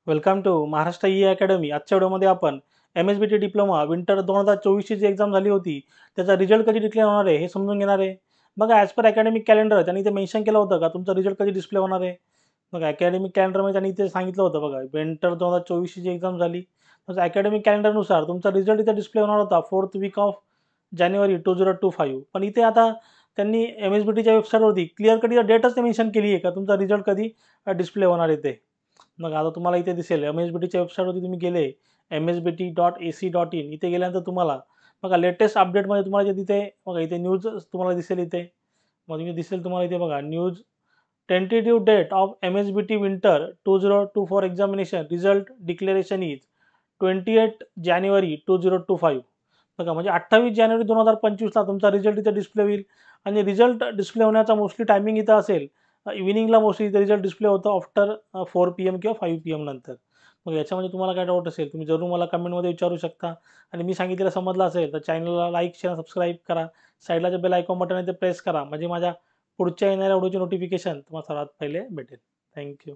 Welcome to Maharashtra E academy. आजच्या व्हिडिओमध्ये आपण MSBT डिप्लोमा विंटर 2024ची जी एक्झाम झाली होती त्याचा रिझल्ट कधी डिक्लेअर होणार आहे हे समजून घेणार आहे. बघा, ॲज पर अकॅडमिक कॅलेंडर त्यांनी ते मेन्शन केलं होतं का तुमचा रिझल्ट कधी डिस्प्ले होणार आहे. बघा, अकॅडमिक कॅलेंडरमध्ये त्यांनी इथे सांगितलं होतं बघा, विंटर 2024ची जी एक्झाम झाली तसं अकॅडमिक कॅलेंडरनुसार तुमचा रिझल्ट इथे डिस्प्ले होणार होता 4th वीक ऑफ जानेवारी 2025. पण इथे आता त्यांनी MSBTच्या वेबसाईटवरती क्लिअर कट डेटच मेन्शन केली आहे का तुमचा रिझल्ट कधी डिस्प्ले होणार आहे ते. मग आता तुम्हाला इथे दिसेल MSBTच्या वेबसाईटवरती तुम्ही गेले msbt.ac.in इथे गेल्यानंतर तुम्हाला बघा लेटेस्ट अपडेटमध्ये तुम्हाला जे तिथे बघा इथे न्यूज तुम्हाला दिसेल इथे. मग तुम्ही दिसेल तुम्हाला इथे बघा news tentative date of MSBT winter 2024 examination result declaration is 28 जानेवारी 2025. बघा म्हणजे 28 जानेवारी 2025ला तुमचा रिझल्ट इथे डिस्प्ले होईल. आणि रिझल्ट डिस्प्ले होण्याचा मोस्टली टायमिंग इथं असेल इव्हिनिंगला मोस्टली इथे रिझल्ट डिस्प्ले होतो आफ्टर 4 PM किंवा 5 PM नंतर. मग याच्यामध्ये तुम्हाला काय डाऊट असेल तुम्ही जरूर मला कमेंटमध्ये विचारू शकता. आणि मी सांगितलेलं समजलं असेल तर चॅनलला लाईक शेअर सबस्क्राईब करा. साईडला जे बेल आयकॉन बटन आहे ते प्रेस करा म्हणजे माझ्या पुढच्या येणाऱ्या व्हिडिओची नोटिफिकेशन तुम्हाला सर्वात पहिले भेटेल. थँक्यू.